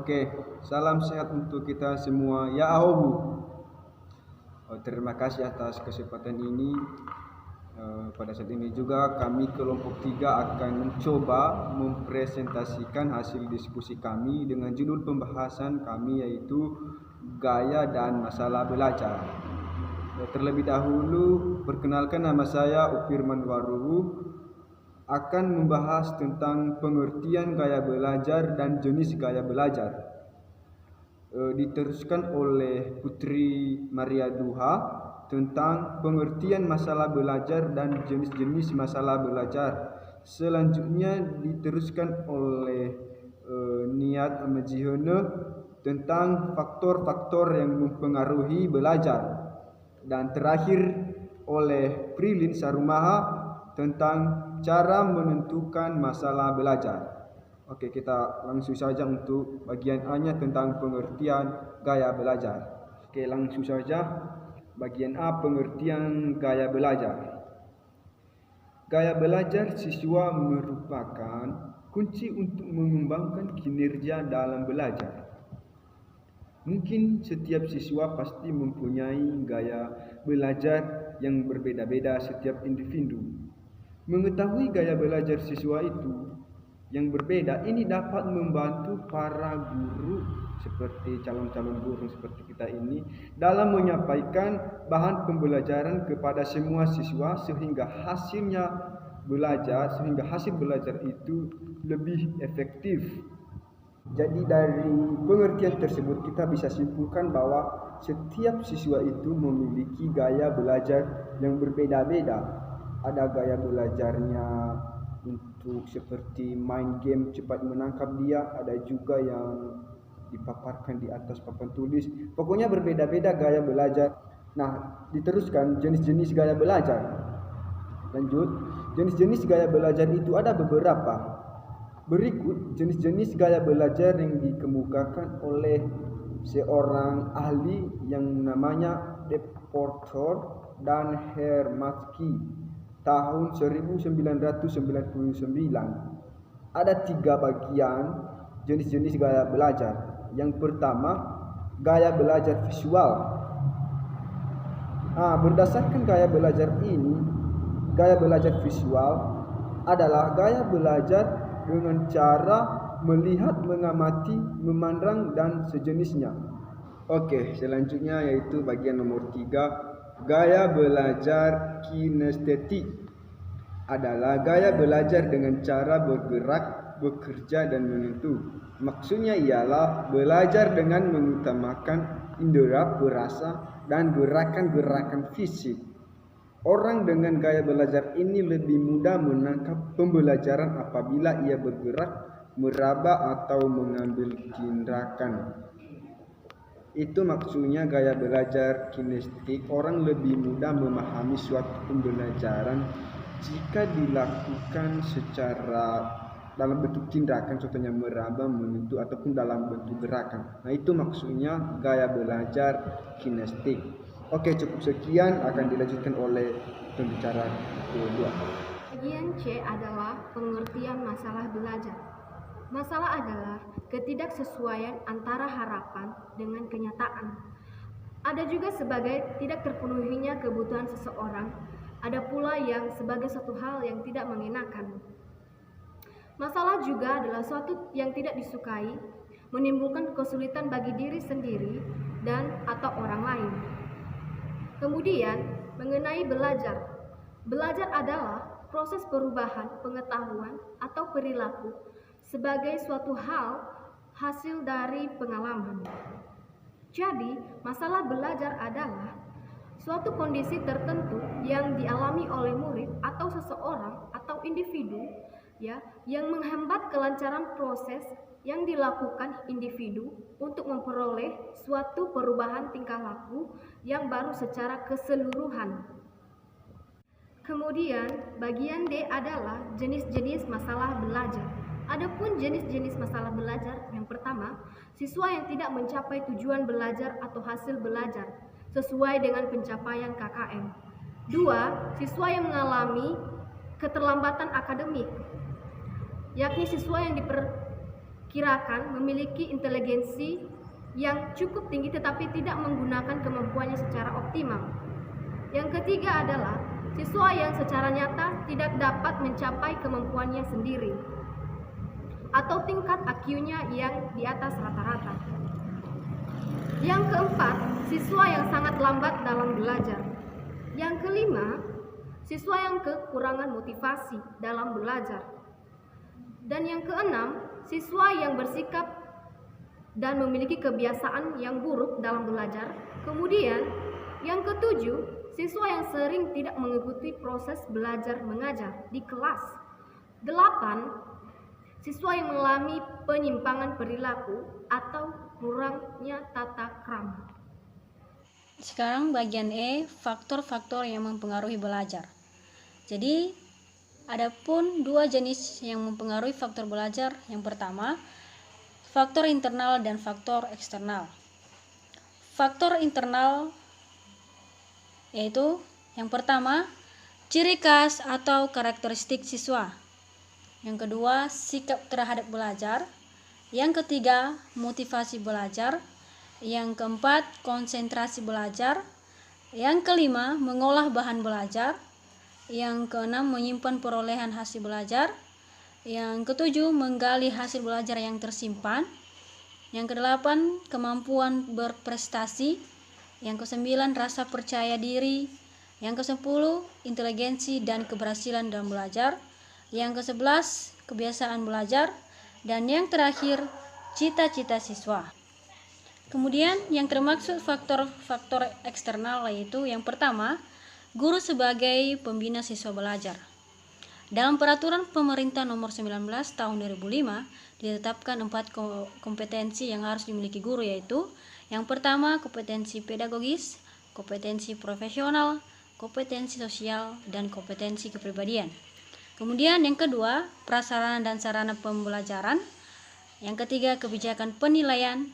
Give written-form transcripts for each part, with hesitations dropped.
Oke, salam sehat untuk kita semua. Ya Ahobu. Terima kasih atas kesempatan ini. Pada saat ini juga kami kelompok 3 akan mencoba mempresentasikan hasil diskusi kami dengan judul pembahasan kami yaitu gaya dan masalah belajar. Terlebih dahulu, perkenalkan nama saya Upirman Waruhu, akan membahas tentang pengertian gaya belajar dan jenis gaya belajar. Diteruskan oleh Putri Maria Duha tentang pengertian masalah belajar dan jenis-jenis masalah belajar. Selanjutnya diteruskan oleh Niat Amajihone tentang faktor-faktor yang mempengaruhi belajar. Dan terakhir oleh Prilin Sarumaha tentang cara menentukan masalah belajar. Oke, kita langsung saja untuk bagian A-nya tentang pengertian gaya belajar. Oke, langsung saja. Bagian A, pengertian gaya belajar. Gaya belajar siswa merupakan kunci untuk mengembangkan kinerja dalam belajar. Mungkin setiap siswa pasti mempunyai gaya belajar yang berbeda-beda setiap individu. Mengetahui gaya belajar siswa itu yang berbeda ini dapat membantu para guru seperti calon-calon guru seperti kita ini dalam menyampaikan bahan pembelajaran kepada semua siswa sehingga hasil belajar itu lebih efektif. Jadi dari pengertian tersebut kita bisa simpulkan bahwa setiap siswa itu memiliki gaya belajar yang berbeda-beda. Ada gaya belajarnya untuk seperti main game cepat menangkap dia, ada juga yang dipaparkan di atas papan tulis. Pokoknya berbeda-beda gaya belajar. Nah, diteruskan jenis-jenis gaya belajar. Lanjut, jenis-jenis gaya belajar itu ada beberapa. Berikut jenis-jenis gaya belajar yang dikemukakan oleh seorang ahli yang namanya Deportor dan Hermatsky tahun 1999. Ada 3 bagian jenis-jenis gaya belajar. Yang pertama, gaya belajar visual. Berdasarkan gaya belajar ini, gaya belajar visual adalah gaya belajar dengan cara melihat, mengamati, memandang, dan sejenisnya. Oke, selanjutnya yaitu bagian nomor 3, gaya belajar kinestetik. Adalah gaya belajar dengan cara bergerak, bekerja, dan menyentuh. Maksudnya ialah belajar dengan mengutamakan indera, perasa, dan gerakan-gerakan fisik. Orang dengan gaya belajar ini lebih mudah menangkap pembelajaran apabila ia bergerak, meraba, atau mengambil tindakan. Itu maksudnya gaya belajar kinestetik. Orang lebih mudah memahami suatu pembelajaran jika dilakukan secara dalam bentuk tindakan, contohnya meraba, menyentuh, ataupun dalam bentuk gerakan. Nah, itu maksudnya gaya belajar kinestetik. Oke, cukup sekian, akan dilanjutkan oleh pembicara kedua. Bagian C adalah pengertian masalah belajar. Masalah adalah ketidaksesuaian antara harapan dengan kenyataan. Ada juga sebagai tidak terpenuhinya kebutuhan seseorang, ada pula yang sebagai suatu hal yang tidak mengenakan. Masalah juga adalah suatu yang tidak disukai, menimbulkan kesulitan bagi diri sendiri dan atau orang lain. Kemudian, mengenai belajar. Belajar adalah proses perubahan pengetahuan atau perilaku sebagai suatu hal hasil dari pengalaman. Jadi, masalah belajar adalah suatu kondisi tertentu yang dialami oleh murid atau seseorang atau individu yang menghambat kelancaran proses yang dilakukan individu untuk memperoleh suatu perubahan tingkah laku yang baru secara keseluruhan. Kemudian, bagian D adalah jenis-jenis masalah belajar. Adapun jenis-jenis masalah belajar, yang pertama, siswa yang tidak mencapai tujuan belajar atau hasil belajar sesuai dengan pencapaian KKM. 2. Siswa yang mengalami keterlambatan akademik, yakni siswa yang kirakan memiliki inteligensi yang cukup tinggi tetapi tidak menggunakan kemampuannya secara optimal. Yang ketiga adalah siswa yang secara nyata tidak dapat mencapai kemampuannya sendiri atau tingkat IQ-nya yang di atas rata-rata. Yang keempat, siswa yang sangat lambat dalam belajar. Yang kelima, siswa yang kekurangan motivasi dalam belajar. Dan yang keenam, siswa yang bersikap dan memiliki kebiasaan yang buruk dalam belajar. Kemudian, yang ketujuh, siswa yang sering tidak mengikuti proses belajar mengajar di kelas. 8. Siswa yang mengalami penyimpangan perilaku atau kurangnya tata krama. Sekarang bagian E, faktor-faktor yang mempengaruhi belajar. Jadi, ada pun dua jenis yang mempengaruhi faktor belajar. Yang pertama, faktor internal dan faktor eksternal. Faktor internal yaitu yang pertama, ciri khas atau karakteristik siswa. Yang kedua, sikap terhadap belajar. Yang ketiga, motivasi belajar. Yang keempat, konsentrasi belajar. Yang kelima, mengolah bahan belajar. Yang keenam, menyimpan perolehan hasil belajar. Yang ketujuh, menggali hasil belajar yang tersimpan. Yang kedelapan, kemampuan berprestasi. Yang kesembilan, rasa percaya diri. Yang kesepuluh, inteligensi dan keberhasilan dalam belajar. Yang ke-11, kebiasaan belajar. Dan yang terakhir, cita-cita siswa. Kemudian yang termaksud faktor-faktor eksternal yaitu yang pertama, guru sebagai pembina siswa belajar. Dalam peraturan pemerintah nomor 19 tahun 2005 ditetapkan 4 kompetensi yang harus dimiliki guru, yaitu yang pertama, kompetensi pedagogis, kompetensi profesional, kompetensi sosial, dan kompetensi kepribadian. Kemudian yang kedua, prasarana dan sarana pembelajaran. Yang ketiga, kebijakan penilaian.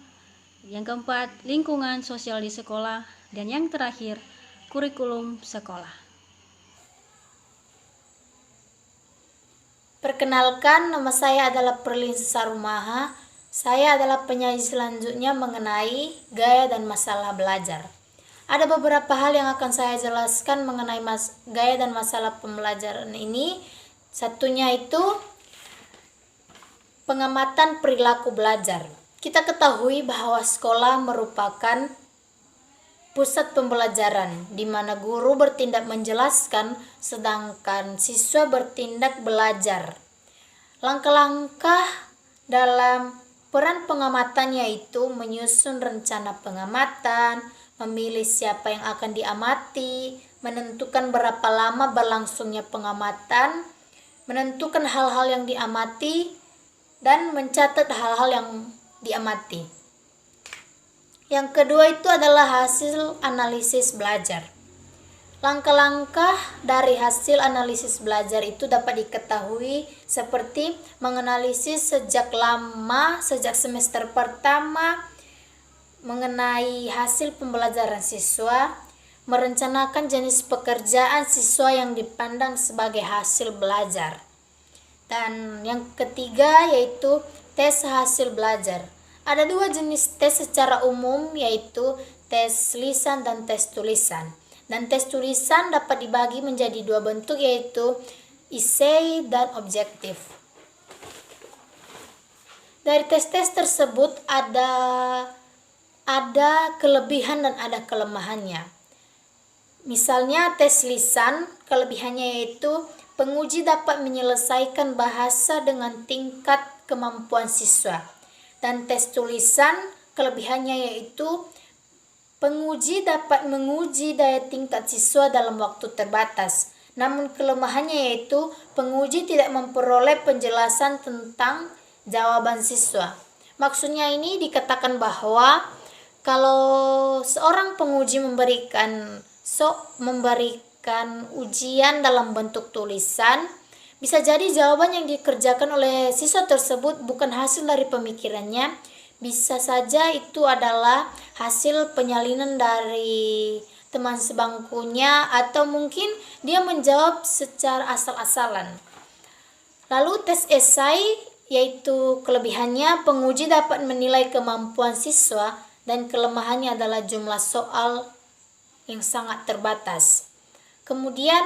Yang keempat, lingkungan sosial di sekolah. Dan yang terakhir, kurikulum sekolah. Perkenalkan, nama saya adalah Perlin Sarumaha. Saya adalah penyaji selanjutnya mengenai gaya dan masalah belajar. Ada beberapa hal yang akan saya jelaskan mengenai gaya dan masalah pembelajaran ini. Satunya itu pengamatan perilaku belajar. Kita ketahui bahwa sekolah merupakan pusat pembelajaran di mana guru bertindak menjelaskan sedangkan siswa bertindak belajar. Langkah-langkah dalam peran pengamatan yaitu menyusun rencana pengamatan, memilih siapa yang akan diamati, menentukan berapa lama berlangsungnya pengamatan, menentukan hal-hal yang diamati, dan mencatat hal-hal yang diamati. Yang kedua itu adalah hasil analisis belajar. Langkah-langkah dari hasil analisis belajar itu dapat diketahui seperti menganalisis sejak semester pertama mengenai hasil pembelajaran siswa, merencanakan jenis pekerjaan siswa yang dipandang sebagai hasil belajar. Dan yang ketiga yaitu tes hasil belajar. Ada dua jenis tes secara umum yaitu tes lisan dan tes tulisan. Dan tes tulisan dapat dibagi menjadi dua bentuk yaitu essay dan objektif. Dari tes-tes tersebut ada kelebihan dan ada kelemahannya. Misalnya tes lisan, kelebihannya yaitu penguji dapat menyelesaikan bahasa dengan tingkat kemampuan siswa. Dan tes tulisan, kelebihannya yaitu penguji dapat menguji daya tingkat siswa dalam waktu terbatas. Namun kelemahannya yaitu penguji tidak memperoleh penjelasan tentang jawaban siswa. Maksudnya ini dikatakan bahwa kalau seorang penguji memberikan ujian dalam bentuk tulisan, bisa jadi jawaban yang dikerjakan oleh siswa tersebut bukan hasil dari pemikirannya, bisa saja itu adalah hasil penyalinan dari teman sebangkunya atau mungkin dia menjawab secara asal-asalan. Lalu tes esai yaitu kelebihannya penguji dapat menilai kemampuan siswa dan kelemahannya adalah jumlah soal yang sangat terbatas. Kemudian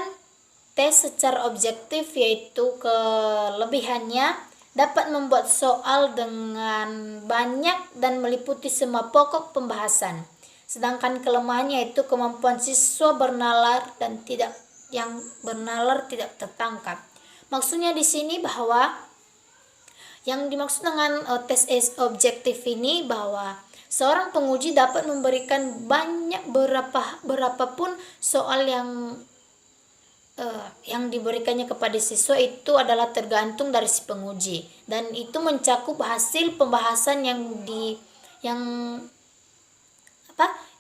tes secara objektif, yaitu kelebihannya dapat membuat soal dengan banyak dan meliputi semua pokok pembahasan. Sedangkan kelemahannya yaitu kemampuan siswa bernalar tidak tertangkap. Maksudnya di sini bahwa yang dimaksud dengan tes objektif ini bahwa seorang penguji dapat memberikan berapapun soal yang diberikannya kepada siswa itu adalah tergantung dari si penguji, dan itu mencakup hasil pembahasan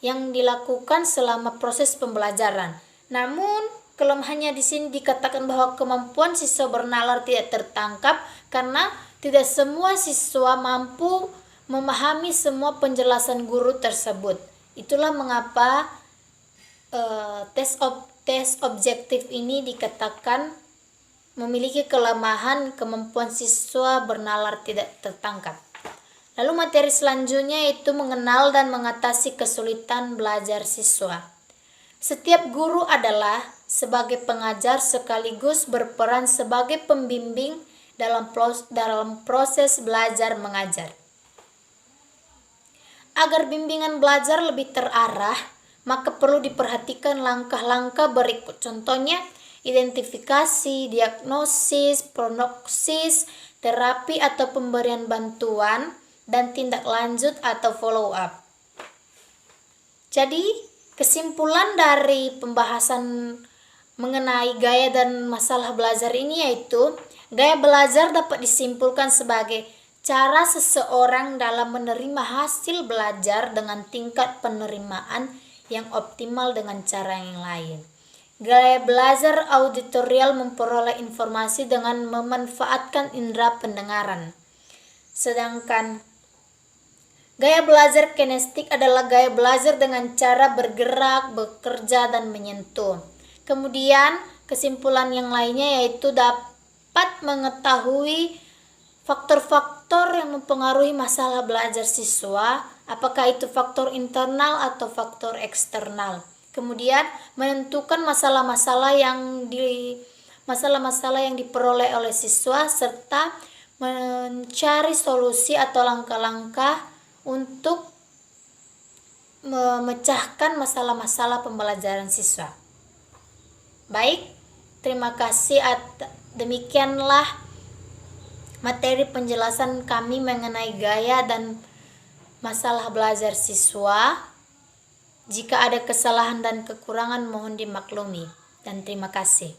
yang dilakukan selama proses pembelajaran. Namun kelemahannya di sini dikatakan bahwa kemampuan siswa bernalar tidak tertangkap karena tidak semua siswa mampu memahami semua penjelasan guru tersebut. Itulah mengapa tes objektif ini dikatakan memiliki kelemahan kemampuan siswa bernalar tidak tertangkap. Lalu materi selanjutnya yaitu mengenal dan mengatasi kesulitan belajar siswa. Setiap guru adalah sebagai pengajar sekaligus berperan sebagai pembimbing dalam proses belajar mengajar. Agar bimbingan belajar lebih terarah, maka perlu diperhatikan langkah-langkah berikut. Contohnya, identifikasi, diagnosis, prognosis, terapi atau pemberian bantuan, dan tindak lanjut atau follow up. Jadi, kesimpulan dari pembahasan mengenai gaya dan masalah belajar ini yaitu, gaya belajar dapat disimpulkan sebagai cara seseorang dalam menerima hasil belajar dengan tingkat penerimaan yang optimal dengan cara yang lain. Gaya belajar auditorial memperoleh informasi dengan memanfaatkan indera pendengaran. Sedangkan gaya belajar kinestik adalah gaya belajar dengan cara bergerak, bekerja, dan menyentuh. Kemudian kesimpulan yang lainnya yaitu dapat mengetahui faktor-faktor yang mempengaruhi masalah belajar siswa, apakah itu faktor internal atau faktor eksternal. Kemudian menentukan masalah-masalah yang diperoleh oleh siswa serta mencari solusi atau langkah-langkah untuk memecahkan masalah-masalah pembelajaran siswa. Baik, terima kasih. Demikianlah materi penjelasan kami mengenai gaya dan masalah belajar siswa. Jika ada kesalahan dan kekurangan mohon dimaklumi, dan terima kasih.